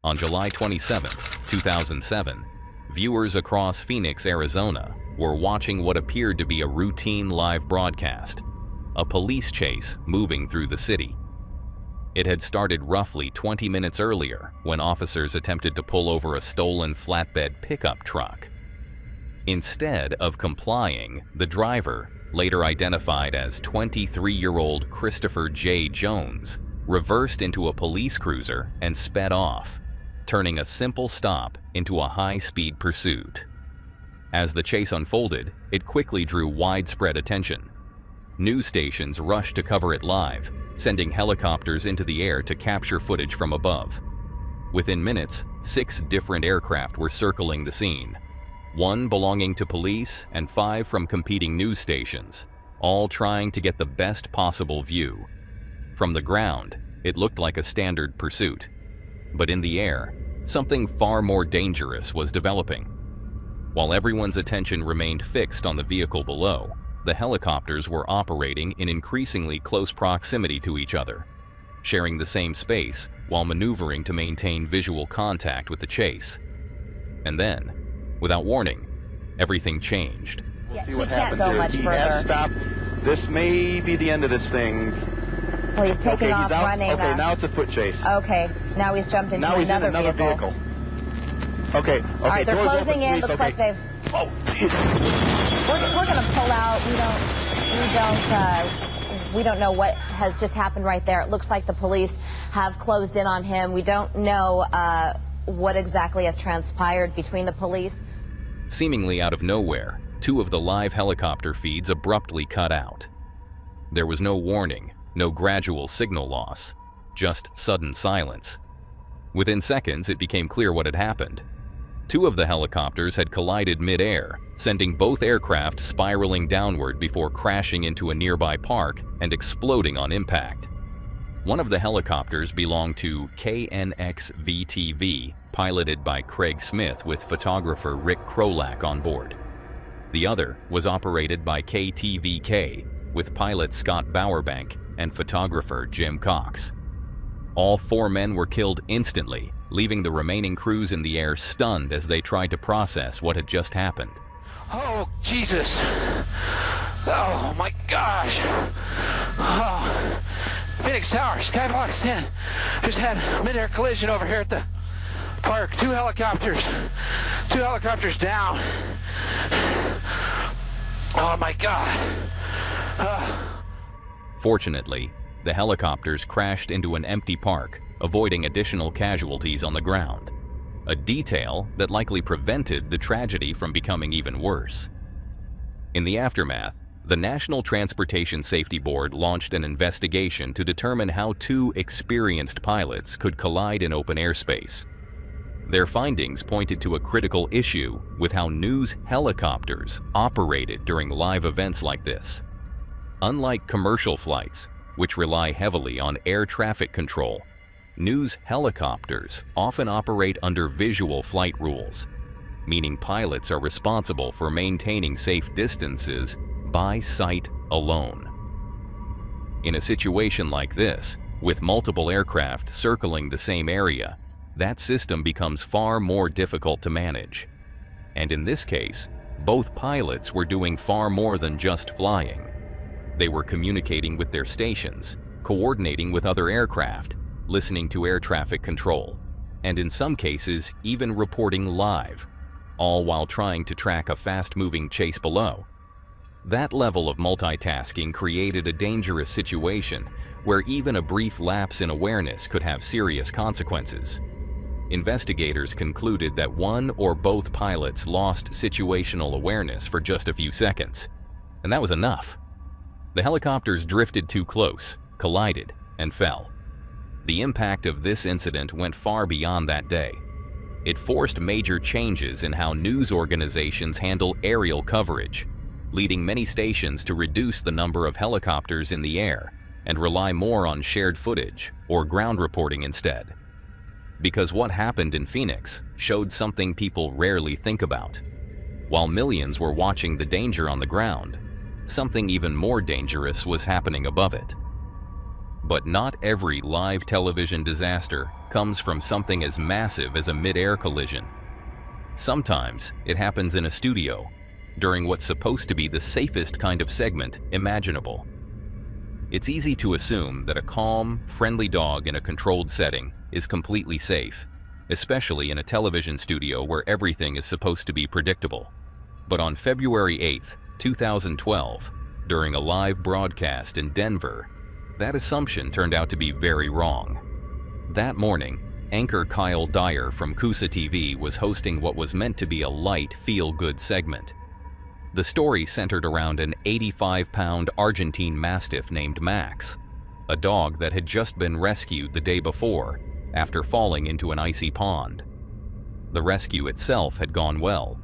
On July 27, 2007, viewers across Phoenix, Arizona, were watching what appeared to be a routine live broadcast, a police chase moving through the city. It had started roughly 20 minutes earlier when officers attempted to pull over a stolen flatbed pickup truck. Instead of complying, the driver, later identified as 23-year-old Christopher J. Jones, reversed into a police cruiser and sped off, turning a simple stop into a high-speed pursuit. As the chase unfolded, it quickly drew widespread attention. News stations rushed to cover it live, sending helicopters into the air to capture footage from above. Within minutes, 6 different aircraft were circling the scene, 1 belonging to police and 5 from competing news stations, all trying to get the best possible view. From the ground, it looked like a standard pursuit. But in the air, something far more dangerous was developing. While everyone's attention remained fixed on the vehicle below, the helicopters were operating in increasingly close proximity to each other, sharing the same space while maneuvering to maintain visual contact with the chase. And then, without warning, everything changed. Yeah, See what he can't happens go here. much He further. has stopped. This may be the end of this thing. Well, he's taking off, he's out. running. Okay, now it's a foot chase. Okay, now he's jumped into Now he's in another another vehicle. Okay, okay. All right, they're doors closing open, in. please. Looks Okay. like they've. Oh, jeez. We're going to pull out. We don't know what has just happened right there. It looks like the police have closed in on him. We don't know what exactly has transpired between the police. Seemingly out of nowhere, 2 of the live helicopter feeds abruptly cut out. There was no warning, no gradual signal loss, just sudden silence. Within seconds, it became clear what had happened. 2 of the helicopters had collided mid-air, sending both aircraft spiraling downward before crashing into a nearby park and exploding on impact. One of the helicopters belonged to KNX-VTV, piloted by Craig Smith with photographer Rick Krolak on board. The other was operated by KTVK, with pilot Scott Bowerbank and photographer Jim Cox. All 4 men were killed instantly, leaving the remaining crews in the air stunned as they tried to process what had just happened. Oh, Jesus. Oh, my gosh. Oh. Phoenix Tower, Skyblock 10. Just had a mid-air collision over here at the park. 2 helicopters. 2 helicopters down. Oh, my God. Fortunately, the helicopters crashed into an empty park, avoiding additional casualties on the ground, a detail that likely prevented the tragedy from becoming even worse. In the aftermath, the National Transportation Safety Board launched an investigation to determine how 2 experienced pilots could collide in open airspace. Their findings pointed to a critical issue with how news helicopters operated during live events like this. Unlike commercial flights, which rely heavily on air traffic control, news helicopters often operate under visual flight rules, meaning pilots are responsible for maintaining safe distances by sight alone. In a situation like this, with multiple aircraft circling the same area, that system becomes far more difficult to manage. And in this case, both pilots were doing far more than just flying. They were communicating with their stations, coordinating with other aircraft, listening to air traffic control, and in some cases, even reporting live, all while trying to track a fast-moving chase below. That level of multitasking created a dangerous situation where even a brief lapse in awareness could have serious consequences. Investigators concluded that one or both pilots lost situational awareness for just a few seconds, and that was enough. The helicopters drifted too close, collided, and fell. The impact of this incident went far beyond that day. It forced major changes in how news organizations handle aerial coverage, leading many stations to reduce the number of helicopters in the air and rely more on shared footage or ground reporting instead. Because what happened in Phoenix showed something people rarely think about. While millions were watching the danger on the ground, something even more dangerous was happening above it. But not every live television disaster comes from something as massive as a mid-air collision. Sometimes it happens in a studio, during what's supposed to be the safest kind of segment imaginable. It's easy to assume that a calm, friendly dog in a controlled setting is completely safe, especially in a television studio where everything is supposed to be predictable. But on February 8th, 2012, during a live broadcast in Denver, that assumption turned out to be very wrong. That morning, anchor Kyle Dyer from Kusa TV was hosting what was meant to be a light, feel-good segment. The story centered around an 85-pound Argentine Mastiff named Max, a dog that had just been rescued the day before after falling into an icy pond. The rescue itself had gone well,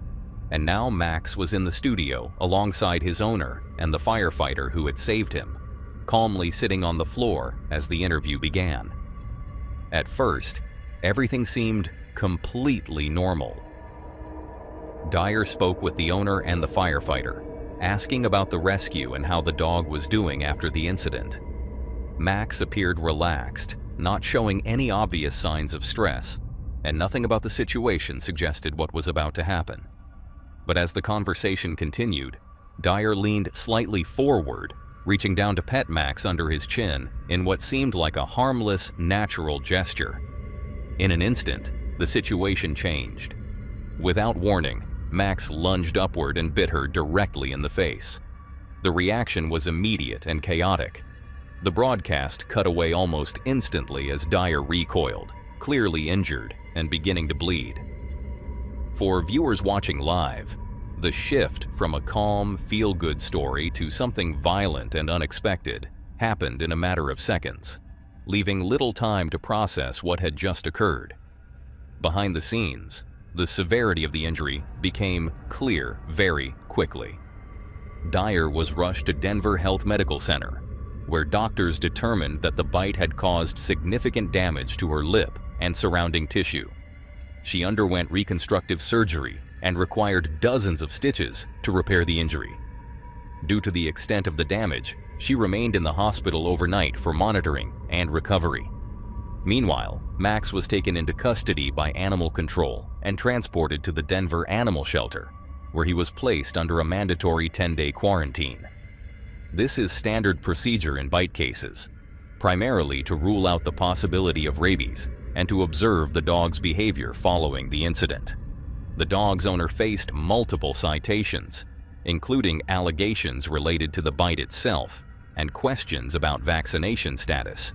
and now Max was in the studio alongside his owner and the firefighter who had saved him, calmly sitting on the floor as the interview began. At first, everything seemed completely normal. Dyer spoke with the owner and the firefighter, asking about the rescue and how the dog was doing after the incident. Max appeared relaxed, not showing any obvious signs of stress, and nothing about the situation suggested what was about to happen. But as the conversation continued, Dyer leaned slightly forward, reaching down to pet Max under his chin in what seemed like a harmless, natural gesture. In an instant, the situation changed. Without warning, Max lunged upward and bit her directly in the face. The reaction was immediate and chaotic. The broadcast cut away almost instantly as Dyer recoiled, clearly injured and beginning to bleed. For viewers watching live, the shift from a calm, feel-good story to something violent and unexpected happened in a matter of seconds, leaving little time to process what had just occurred. Behind the scenes, the severity of the injury became clear very quickly. Dyer was rushed to Denver Health Medical Center, where doctors determined that the bite had caused significant damage to her lip and surrounding tissue. She underwent reconstructive surgery and required dozens of stitches to repair the injury. Due to the extent of the damage, she remained in the hospital overnight for monitoring and recovery. Meanwhile, Max was taken into custody by animal control and transported to the Denver Animal Shelter, where he was placed under a mandatory 10-day quarantine. This is standard procedure in bite cases, primarily to rule out the possibility of rabies and to observe the dog's behavior following the incident. The dog's owner faced multiple citations, including allegations related to the bite itself and questions about vaccination status.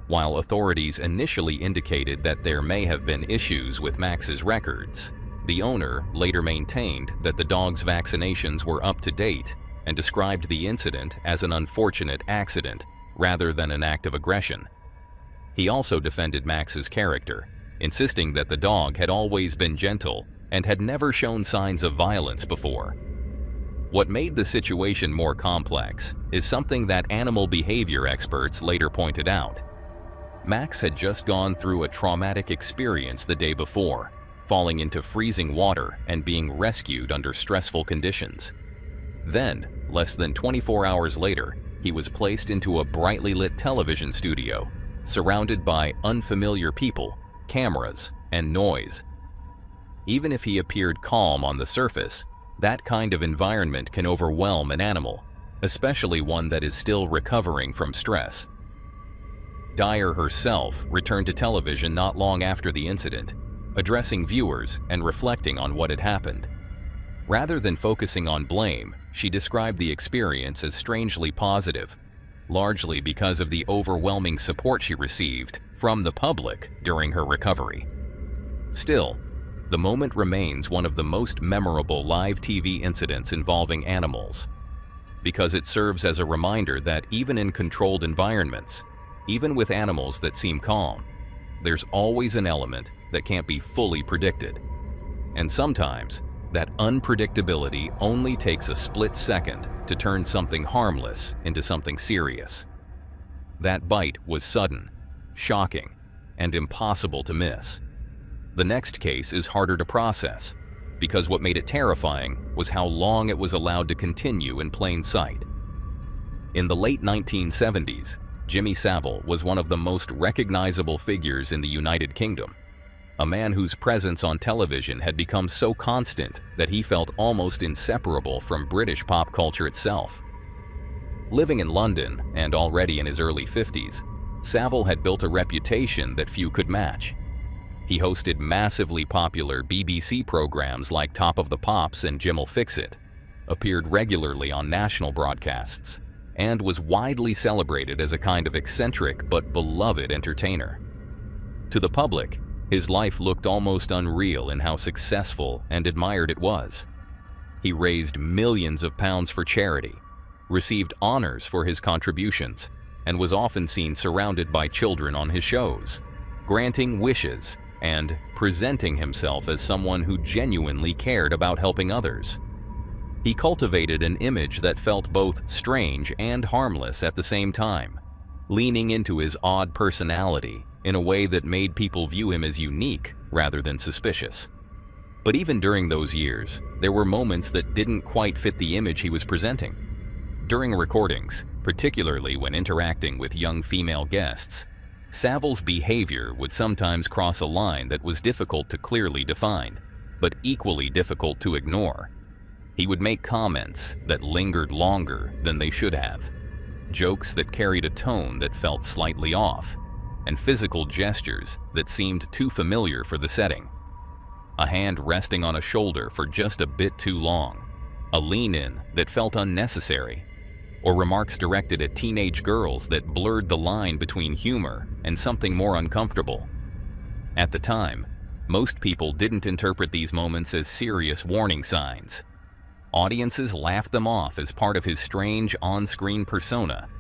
While authorities initially indicated that there may have been issues with Max's records, the owner later maintained that the dog's vaccinations were up to date and described the incident as an unfortunate accident rather than an act of aggression. He also defended Max's character, insisting that the dog had always been gentle and had never shown signs of violence before. What made the situation more complex is something that animal behavior experts later pointed out. Max had just gone through a traumatic experience the day before, falling into freezing water and being rescued under stressful conditions. Then, less than 24 hours later, he was placed into a brightly lit television studio, surrounded by unfamiliar people, cameras, and noise. Even if he appeared calm on the surface, that kind of environment can overwhelm an animal, especially one that is still recovering from stress. Dyer herself returned to television not long after the incident, addressing viewers and reflecting on what had happened. Rather than focusing on blame, she described the experience as strangely positive, largely because of the overwhelming support she received from the public during her recovery. Still, the moment remains one of the most memorable live TV incidents involving animals, because it serves as a reminder that even in controlled environments, even with animals that seem calm, there's always an element that can't be fully predicted. And sometimes, that unpredictability only takes a split second to turn something harmless into something serious. That bite was sudden, shocking, and impossible to miss. The next case is harder to process, because what made it terrifying was how long it was allowed to continue in plain sight. In the late 1970s, Jimmy Savile was one of the most recognizable figures in the United Kingdom, a man whose presence on television had become so constant that he felt almost inseparable from British pop culture itself. Living in London, and already in his early 50s, Savile had built a reputation that few could match. He hosted massively popular BBC programs like Top of the Pops and Jim'll Fix It, appeared regularly on national broadcasts, and was widely celebrated as a kind of eccentric but beloved entertainer. To the public, his life looked almost unreal in how successful and admired it was. He raised millions of pounds for charity, received honors for his contributions, and was often seen surrounded by children on his shows, granting wishes and presenting himself as someone who genuinely cared about helping others. He cultivated an image that felt both strange and harmless at the same time, leaning into his odd personality in a way that made people view him as unique rather than suspicious. But even during those years, there were moments that didn't quite fit the image he was presenting. During recordings, particularly when interacting with young female guests, Savile's behavior would sometimes cross a line that was difficult to clearly define, but equally difficult to ignore. He would make comments that lingered longer than they should have, jokes that carried a tone that felt slightly off, and physical gestures that seemed too familiar for the setting. A hand resting on a shoulder for just a bit too long, a lean-in that felt unnecessary, or remarks directed at teenage girls that blurred the line between humor and something more uncomfortable. At the time, most people didn't interpret these moments as serious warning signs. Audiences laughed them off as part of his strange on-screen persona,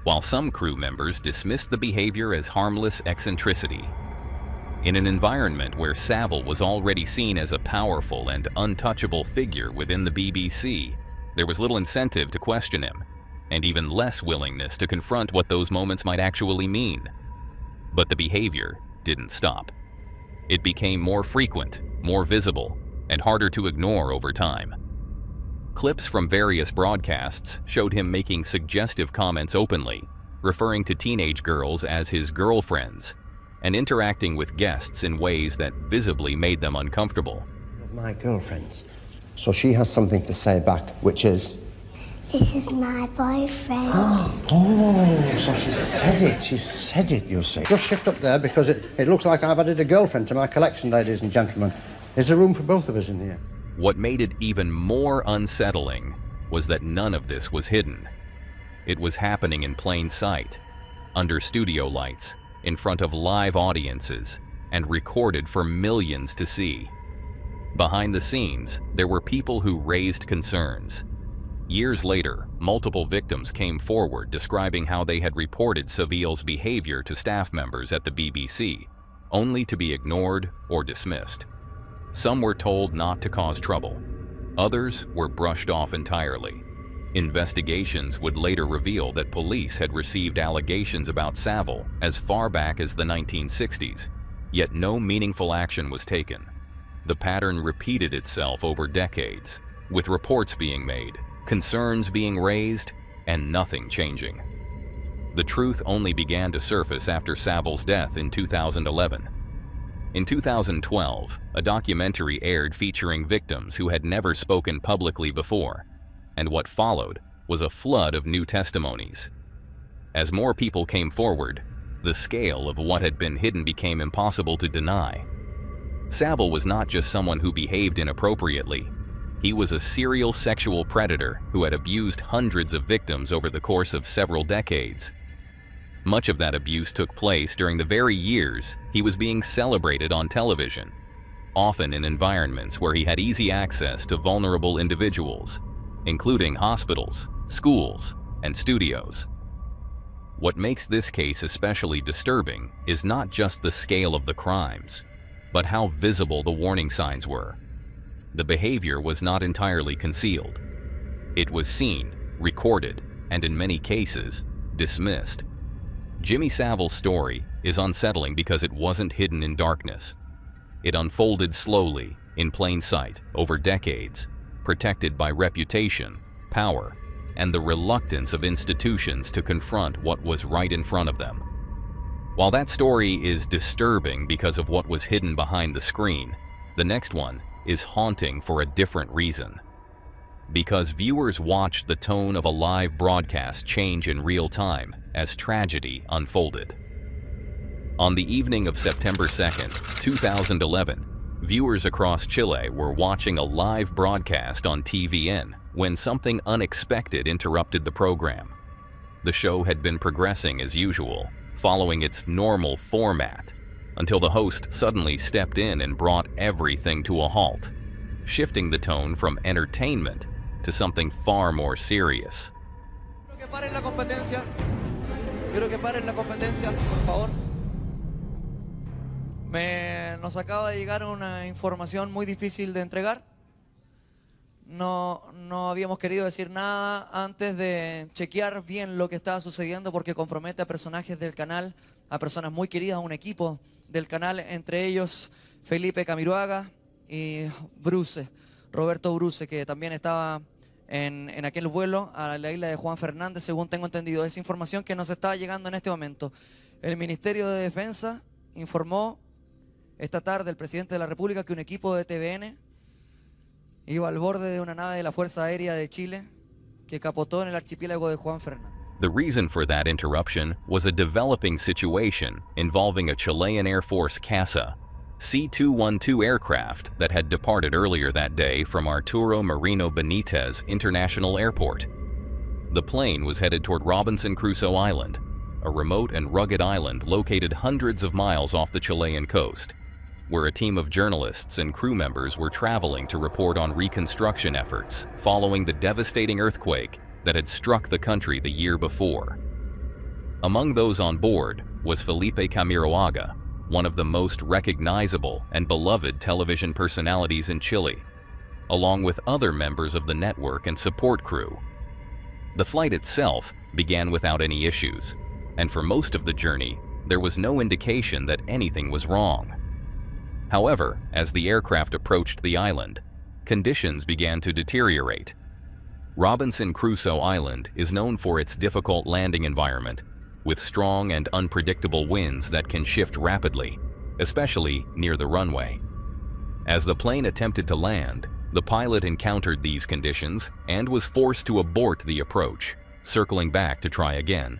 while some crew members dismissed the behavior as harmless eccentricity. In an environment where Savile was already seen as a powerful and untouchable figure within the BBC, there was little incentive to question him, and even less willingness to confront what those moments might actually mean. But the behavior didn't stop. It became more frequent, more visible, and harder to ignore over time. Clips from various broadcasts showed him making suggestive comments openly, referring to teenage girls as his girlfriends, and interacting with guests in ways that visibly made them uncomfortable. Of my girlfriends. So she has something to say back, which is, "This is my boyfriend." oh, so she said it, you see. Just shift up there because it looks like I've added a girlfriend to my collection, ladies and gentlemen. Is there room for both of us in here? What made it even more unsettling was that none of this was hidden. It was happening in plain sight, under studio lights, in front of live audiences, and recorded for millions to see. Behind the scenes, there were people who raised concerns. Years later, multiple victims came forward describing how they had reported Savile's behavior to staff members at the BBC, only to be ignored or dismissed. Some were told not to cause trouble. Others were brushed off entirely. Investigations would later reveal that police had received allegations about Savile as far back as the 1960s, yet no meaningful action was taken. The pattern repeated itself over decades, with reports being made, concerns being raised, and nothing changing. The truth only began to surface after Savile's death in 2011. In 2012, a documentary aired featuring victims who had never spoken publicly before, and what followed was a flood of new testimonies. As more people came forward, the scale of what had been hidden became impossible to deny. Savile was not just someone who behaved inappropriately. He was a serial sexual predator who had abused hundreds of victims over the course of several decades. Much of that abuse took place during the very years he was being celebrated on television, often in environments where he had easy access to vulnerable individuals, including hospitals, schools, and studios. What makes this case especially disturbing is not just the scale of the crimes, but how visible the warning signs were. The behavior was not entirely concealed. It was seen, recorded, and in many cases, dismissed. Jimmy Savile's story is unsettling because it wasn't hidden in darkness. It unfolded slowly, in plain sight, over decades, protected by reputation, power, and the reluctance of institutions to confront what was right in front of them. While that story is disturbing because of what was hidden behind the screen, the next one is haunting for a different reason. Because viewers watched the tone of a live broadcast change in real time as tragedy unfolded. On the evening of September 2nd, 2011, viewers across Chile were watching a live broadcast on TVN when something unexpected interrupted the program. The show had been progressing as usual, following its normal format, until the host suddenly stepped in and brought everything to a halt, shifting the tone from entertainment to something far more serious. Quiero que paren la competencia. Quiero que paren la competencia, por favor. Nos acaba de llegar una información muy difícil de entregar. No habíamos querido decir nada antes de chequear bien lo que estaba sucediendo porque compromete a personajes del canal, a personas muy queridas, a un equipo del canal, entre ellos Felipe Camiroaga y Roberto Bruce, que también estaba en aquel vuelo a la isla de Juan Fernández, según tengo entendido. Es información que nos está llegando en este momento. El Ministerio de Defensa informó esta tarde el presidente de la República que un equipo de TVN iba al borde de una nave de la Fuerza Aérea de Chile que capotó en el archipiélago de Juan Fernández. The reason for that interruption was a developing situation involving a Chilean Air Force CASA C-212 aircraft that had departed earlier that day from Arturo Merino Benitez International Airport. The plane was headed toward Robinson Crusoe Island, a remote and rugged island located hundreds of miles off the Chilean coast, where a team of journalists and crew members were traveling to report on reconstruction efforts following the devastating earthquake that had struck the country the year before. Among those on board was Felipe Camiroaga, one of the most recognizable and beloved television personalities in Chile, along with other members of the network and support crew. The flight itself began without any issues, and for most of the journey, there was no indication that anything was wrong. However, as the aircraft approached the island, conditions began to deteriorate. Robinson Crusoe Island is known for its difficult landing environment, with strong and unpredictable winds that can shift rapidly, especially near the runway. As the plane attempted to land, the pilot encountered these conditions and was forced to abort the approach, circling back to try again.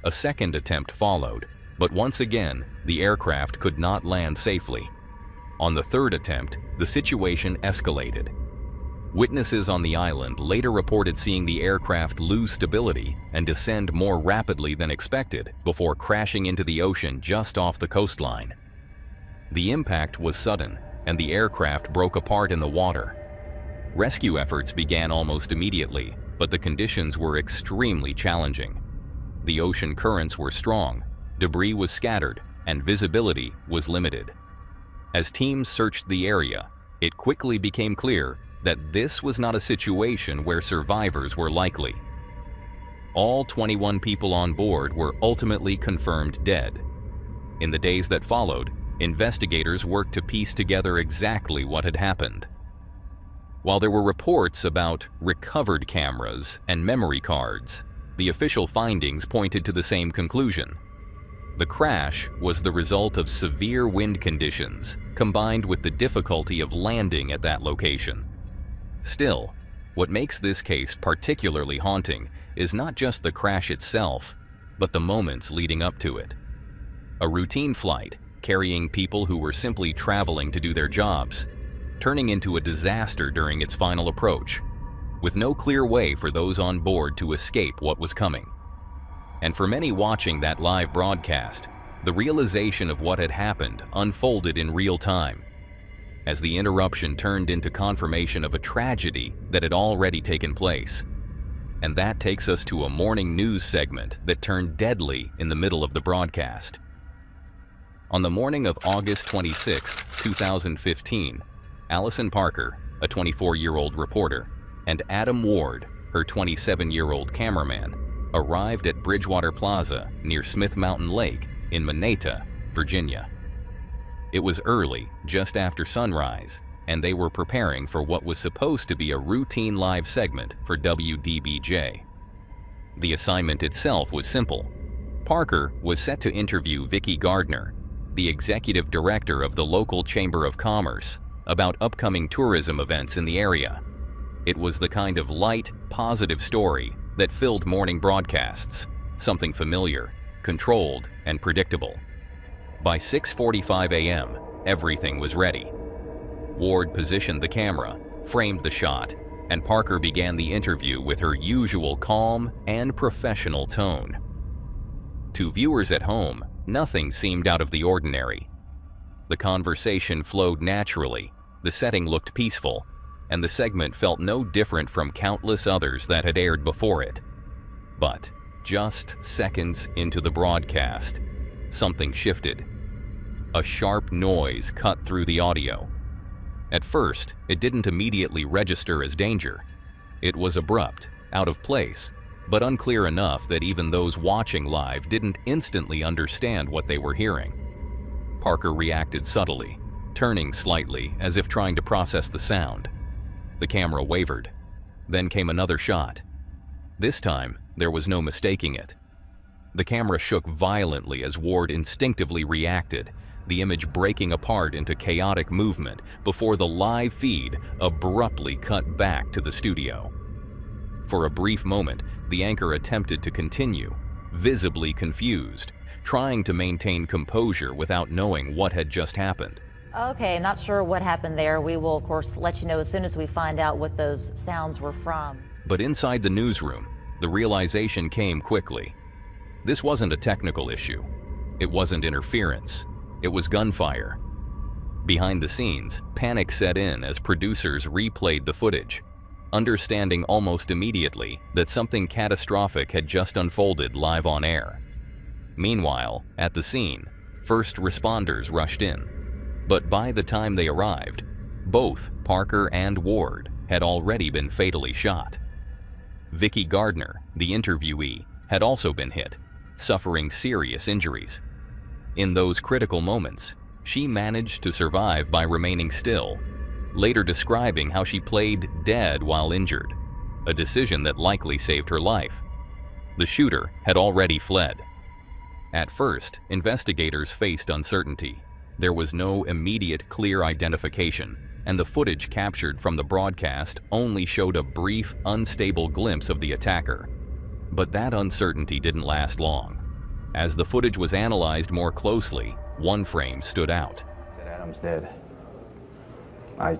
A second attempt followed, but once again, the aircraft could not land safely. On the third attempt, the situation escalated. Witnesses on the island later reported seeing the aircraft lose stability and descend more rapidly than expected before crashing into the ocean just off the coastline. The impact was sudden, and the aircraft broke apart in the water. Rescue efforts began almost immediately, but the conditions were extremely challenging. The ocean currents were strong, debris was scattered, and visibility was limited. As teams searched the area, it quickly became clear that this was not a situation where survivors were likely. All 21 people on board were ultimately confirmed dead. In the days that followed, investigators worked to piece together exactly what had happened. While there were reports about recovered cameras and memory cards, the official findings pointed to the same conclusion. The crash was the result of severe wind conditions combined with the difficulty of landing at that location. Still, what makes this case particularly haunting is not just the crash itself, but the moments leading up to it. A routine flight carrying people who were simply traveling to do their jobs, turning into a disaster during its final approach, with no clear way for those on board to escape what was coming. And for many watching that live broadcast, the realization of what had happened unfolded in real time, as the interruption turned into confirmation of a tragedy that had already taken place. And that takes us to a morning news segment that turned deadly in the middle of the broadcast. On the morning of August 26, 2015, Allison Parker, a 24-year-old reporter, and Adam Ward, her 27-year-old cameraman, arrived at Bridgewater Plaza near Smith Mountain Lake in Manatee, Virginia. It was early, just after sunrise, and they were preparing for what was supposed to be a routine live segment for WDBJ. The assignment itself was simple. Parker was set to interview Vicki Gardner, the executive director of the local Chamber of Commerce, about upcoming tourism events in the area. It was the kind of light, positive story that filled morning broadcasts, something familiar, controlled, and predictable. By 6:45 a.m., everything was ready. Ward positioned the camera, framed the shot, and Parker began the interview with her usual calm and professional tone. To viewers at home, nothing seemed out of the ordinary. The conversation flowed naturally, the setting looked peaceful, and the segment felt no different from countless others that had aired before it. But just seconds into the broadcast, something shifted. A sharp noise cut through the audio. At first, it didn't immediately register as danger. It was abrupt, out of place, but unclear enough that even those watching live didn't instantly understand what they were hearing. Parker reacted subtly, turning slightly as if trying to process the sound. The camera wavered. Then came another shot. This time, there was no mistaking it. The camera shook violently as Ward instinctively reacted, the image breaking apart into chaotic movement before the live feed abruptly cut back to the studio. For a brief moment, the anchor attempted to continue, visibly confused, trying to maintain composure without knowing what had just happened. Okay, not sure what happened there. We will, of course, let you know as soon as we find out what those sounds were from. But inside the newsroom, the realization came quickly. This wasn't a technical issue. It wasn't interference. It was gunfire. Behind the scenes, panic set in as producers replayed the footage, understanding almost immediately that something catastrophic had just unfolded live on air. Meanwhile, at the scene, first responders rushed in. But by the time they arrived, both Parker and Ward had already been fatally shot. Vicki Gardner, the interviewee, had also been hit, suffering serious injuries. In those critical moments, she managed to survive by remaining still, later describing how she played dead while injured, a decision that likely saved her life. The shooter had already fled. At first, investigators faced uncertainty. There was no immediate clear identification, and the footage captured from the broadcast only showed a brief, unstable glimpse of the attacker. But that uncertainty didn't last long. As the footage was analyzed more closely, one frame stood out. Said Adam's dead. I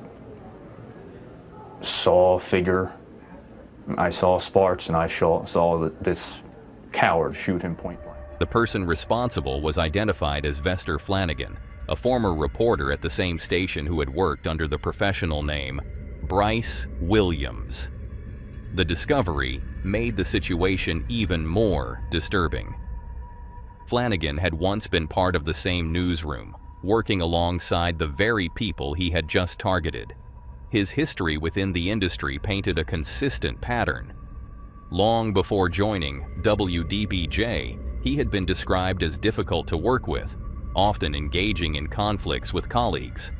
saw a figure, I saw sparks, and I saw this coward shoot him point blank. The person responsible was identified as Vester Flanagan, a former reporter at the same station who had worked under the professional name Bryce Williams. The discovery made the situation even more disturbing. Flanagan had once been part of the same newsroom, working alongside the very people he had just targeted. His history within the industry painted a consistent pattern. Long before joining WDBJ, he had been described as difficult to work with, often engaging in conflicts with colleagues.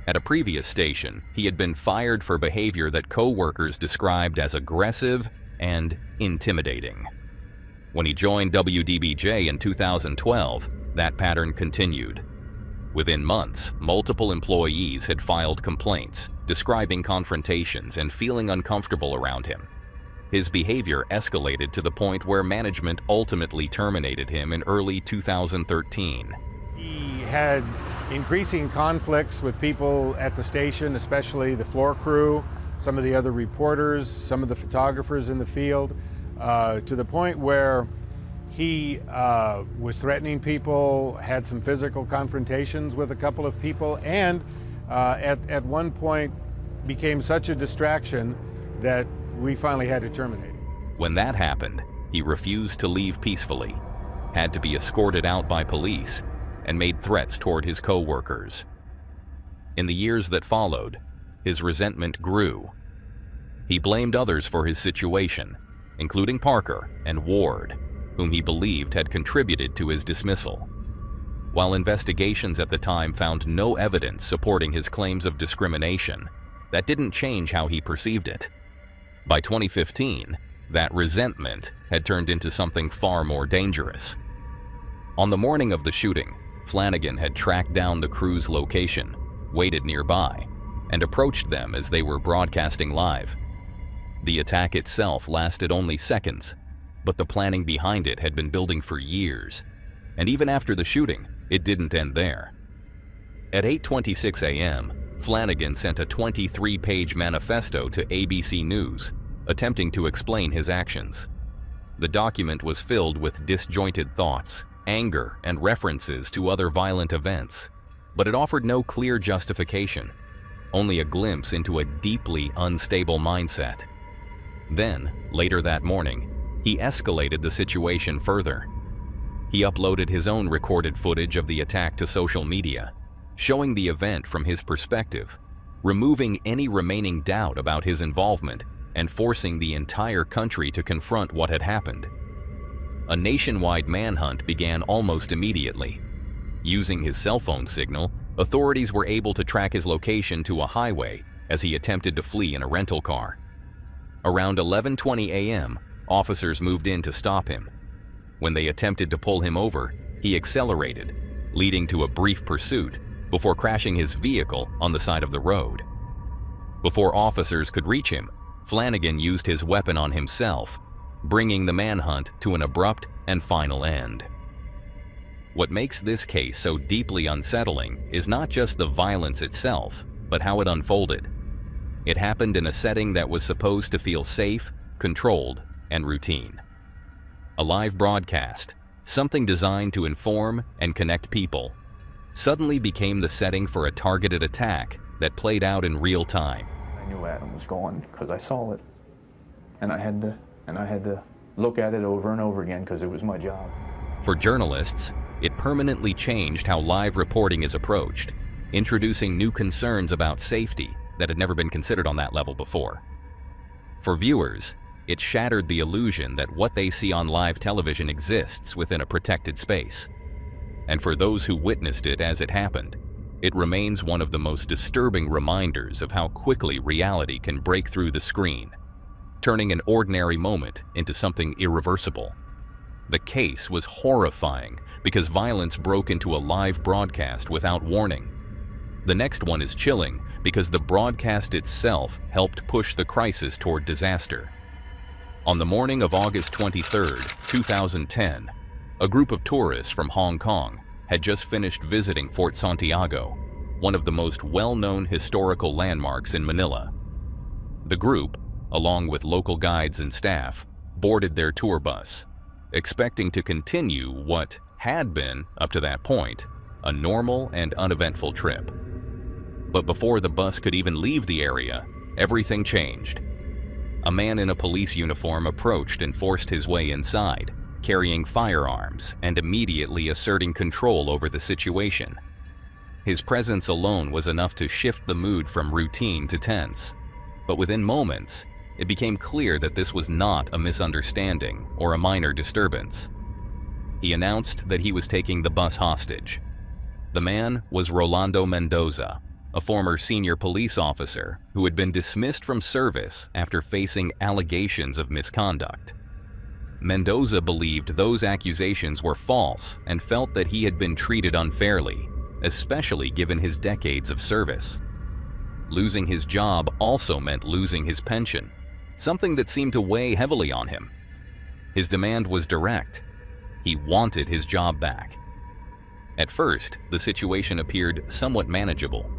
At a previous station, he had been fired for behavior that co-workers described as aggressive and intimidating. When he joined WDBJ in 2012, that pattern continued. Within months, multiple employees had filed complaints, describing confrontations and feeling uncomfortable around him. His behavior escalated to the point where management ultimately terminated him in early 2013. He had increasing conflicts with people at the station, especially the floor crew, some of the other reporters, some of the photographers in the field, to the point where he was threatening people, had some physical confrontations with a couple of people, and at one point became such a distraction that we finally had to terminate him. When that happened, he refused to leave peacefully, had to be escorted out by police, and made threats toward his co-workers. In the years that followed, his resentment grew. He blamed others for his situation, including Parker and Ward, whom he believed had contributed to his dismissal. While investigations at the time found no evidence supporting his claims of discrimination, that didn't change how he perceived it. By 2015, that resentment had turned into something far more dangerous. On the morning of the shooting, Flanagan had tracked down the crew's location, waited nearby, and approached them as they were broadcasting live. The attack itself lasted only seconds, but the planning behind it had been building for years, and even after the shooting, it didn't end there. At 8:26 a.m., Flanagan sent a 23-page manifesto to ABC News, attempting to explain his actions. The document was filled with disjointed thoughts, anger, and references to other violent events, but it offered no clear justification, only a glimpse into a deeply unstable mindset. Then, later that morning, he escalated the situation further. He uploaded his own recorded footage of the attack to social media, showing the event from his perspective, removing any remaining doubt about his involvement and forcing the entire country to confront what had happened. A nationwide manhunt began almost immediately. Using his cell phone signal, authorities were able to track his location to a highway as he attempted to flee in a rental car. Around 11:20 a.m., officers moved in to stop him. When they attempted to pull him over, he accelerated, leading to a brief pursuit before crashing his vehicle on the side of the road. Before officers could reach him, Flanagan used his weapon on himself, bringing the manhunt to an abrupt and final end. What makes this case so deeply unsettling is not just the violence itself, but how it unfolded. It happened in a setting that was supposed to feel safe, controlled, and routine. A live broadcast, something designed to inform and connect people, suddenly became the setting for a targeted attack that played out in real time. I knew Adam was gone because I saw it, and I had to look at it over and over again because it was my job. For journalists, it permanently changed how live reporting is approached, introducing new concerns about safety that had never been considered on that level before. For viewers, it shattered the illusion that what they see on live television exists within a protected space. And for those who witnessed it as it happened, it remains one of the most disturbing reminders of how quickly reality can break through the screen, turning an ordinary moment into something irreversible. The case was horrifying because violence broke into a live broadcast without warning. The next one is chilling because the broadcast itself helped push the crisis toward disaster. On the morning of August 23, 2010, a group of tourists from Hong Kong had just finished visiting Fort Santiago, one of the most well-known historical landmarks in Manila. The group, along with local guides and staff, boarded their tour bus, expecting to continue what had been, up to that point, a normal and uneventful trip. But before the bus could even leave the area, everything changed. A man in a police uniform approached and forced his way inside, carrying firearms and immediately asserting control over the situation. His presence alone was enough to shift the mood from routine to tense, but within moments, it became clear that this was not a misunderstanding or a minor disturbance. He announced that he was taking the bus hostage. The man was Rolando Mendoza, a former senior police officer who had been dismissed from service after facing allegations of misconduct. Mendoza believed those accusations were false and felt that he had been treated unfairly, especially given his decades of service. Losing his job also meant losing his pension, something that seemed to weigh heavily on him. His demand was direct. He wanted his job back. At first, the situation appeared somewhat manageable.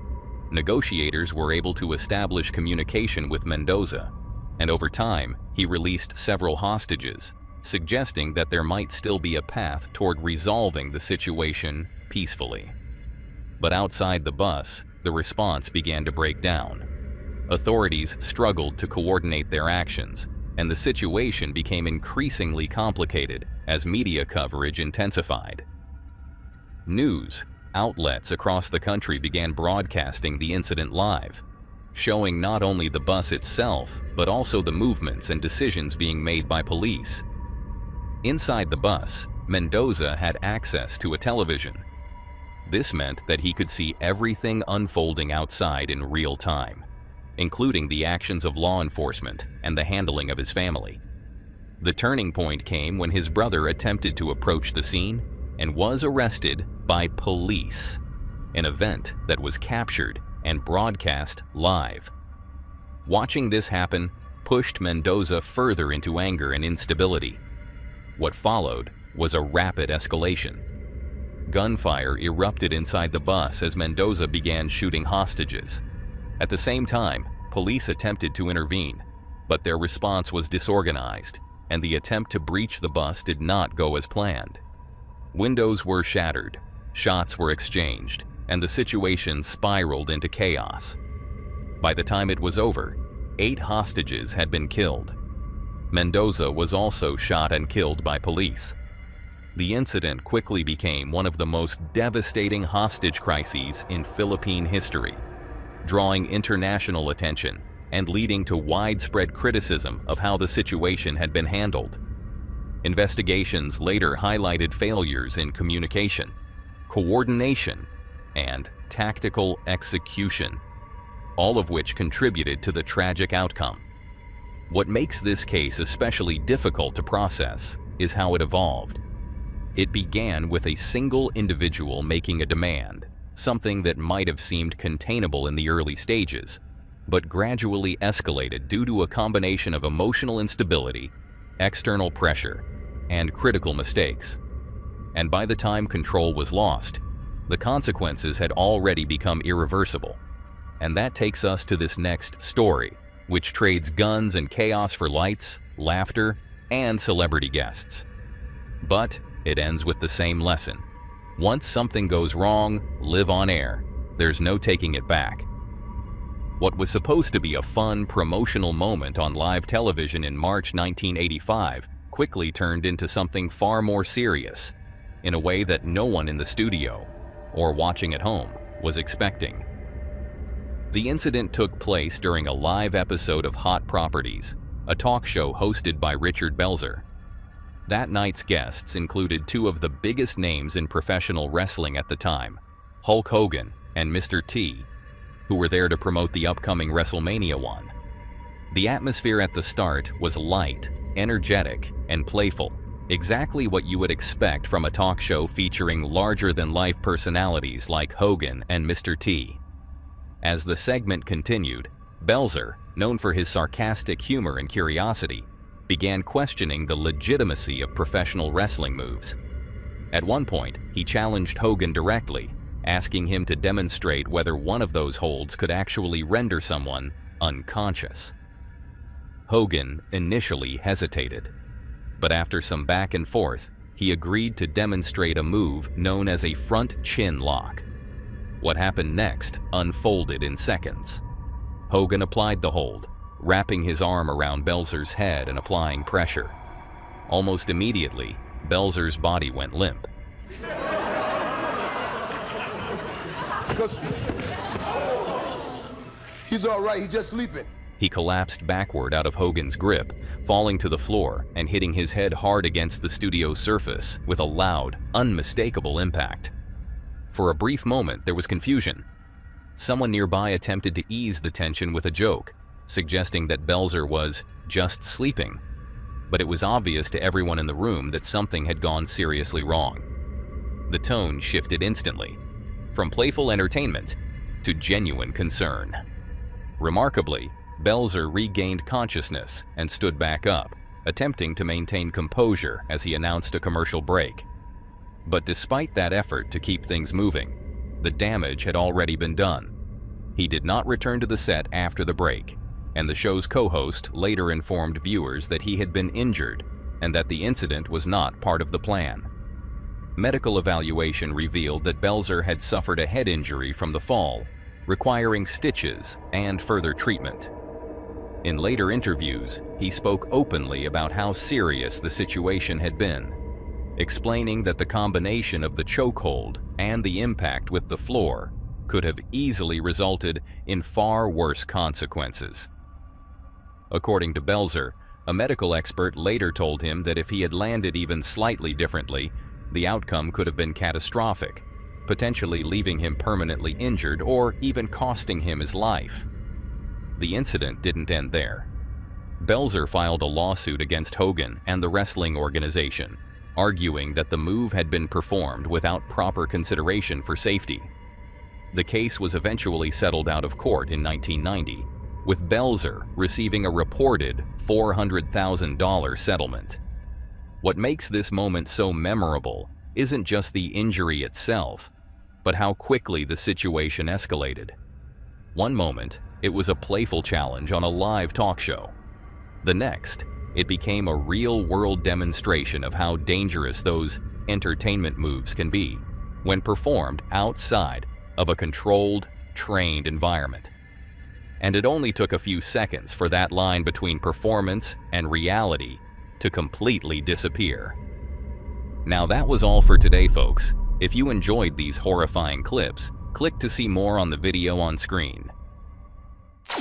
Negotiators were able to establish communication with Mendoza, and over time, he released several hostages, suggesting that there might still be a path toward resolving the situation peacefully. But outside the bus, the response began to break down. Authorities struggled to coordinate their actions, and the situation became increasingly complicated as media coverage intensified. News outlets across the country began broadcasting the incident live, showing not only the bus itself, but also the movements and decisions being made by police. Inside the bus, Mendoza had access to a television. This meant that he could see everything unfolding outside in real time, including the actions of law enforcement and the handling of his family. The turning point came when his brother attempted to approach the scene and was arrested by police, an event that was captured and broadcast live. Watching this happen pushed Mendoza further into anger and instability. What followed was a rapid escalation. Gunfire erupted inside the bus as Mendoza began shooting hostages. At the same time, police attempted to intervene, but their response was disorganized, and the attempt to breach the bus did not go as planned. Windows were shattered, shots were exchanged, and the situation spiraled into chaos. By the time it was over, 8 hostages had been killed. Mendoza was also shot and killed by police. The incident quickly became one of the most devastating hostage crises in Philippine history, drawing international attention and leading to widespread criticism of how the situation had been handled. Investigations later highlighted failures in communication, coordination, and tactical execution, all of which contributed to the tragic outcome. What makes this case especially difficult to process is how it evolved. It began with a single individual making a demand, something that might have seemed containable in the early stages, but gradually escalated due to a combination of emotional instability, external pressure, and critical mistakes. And by the time control was lost, the consequences had already become irreversible. And that takes us to this next story, which trades guns and chaos for lights, laughter, and celebrity guests. But it ends with the same lesson. Once something goes wrong, live on air. There's no taking it back. What was supposed to be a fun promotional moment on live television in March 1985 quickly turned into something far more serious, in a way that no one in the studio, or watching at home, was expecting. The incident took place during a live episode of Hot Properties, a talk show hosted by Richard Belzer. That night's guests included 2 of the biggest names in professional wrestling at the time, Hulk Hogan and Mr. T, who were there to promote the upcoming WrestleMania 1. The atmosphere at the start was light, energetic, and playful, exactly what you would expect from a talk show featuring larger-than-life personalities like Hogan and Mr. T. As the segment continued, Belzer, known for his sarcastic humor and curiosity, began questioning the legitimacy of professional wrestling moves. At one point, he challenged Hogan directly, asking him to demonstrate whether one of those holds could actually render someone unconscious. Hogan initially hesitated, but after some back and forth, he agreed to demonstrate a move known as a front chin lock. What happened next unfolded in seconds. Hogan applied the hold, wrapping his arm around Belzer's head and applying pressure. Almost immediately, Belzer's body went limp. He's all right, he's just sleeping. He collapsed backward out of Hogan's grip, falling to the floor and hitting his head hard against the studio surface with a loud, unmistakable impact. For a brief moment, there was confusion. Someone nearby attempted to ease the tension with a joke, suggesting that Belzer was just sleeping. But it was obvious to everyone in the room that something had gone seriously wrong. The tone shifted instantly, from playful entertainment to genuine concern. Remarkably, Belzer regained consciousness and stood back up, attempting to maintain composure as he announced a commercial break. But despite that effort to keep things moving, the damage had already been done. He did not return to the set after the break, and the show's co-host later informed viewers that he had been injured and that the incident was not part of the plan. Medical evaluation revealed that Belzer had suffered a head injury from the fall, requiring stitches and further treatment. In later interviews, he spoke openly about how serious the situation had been, explaining that the combination of the chokehold and the impact with the floor could have easily resulted in far worse consequences. According to Belzer, a medical expert later told him that if he had landed even slightly differently, the outcome could have been catastrophic, potentially leaving him permanently injured or even costing him his life. The incident didn't end there. Belzer filed a lawsuit against Hogan and the wrestling organization, arguing that the move had been performed without proper consideration for safety. The case was eventually settled out of court in 1990, with Belzer receiving a reported $400,000 settlement. What makes this moment so memorable isn't just the injury itself, but how quickly the situation escalated. One moment, it was a playful challenge on a live talk show. The next, it became a real-world demonstration of how dangerous those entertainment moves can be when performed outside of a controlled, trained environment. And it only took a few seconds for that line between performance and reality to completely disappear. Now that was all for today, folks. If you enjoyed these horrifying clips, click to see more on the video on screen.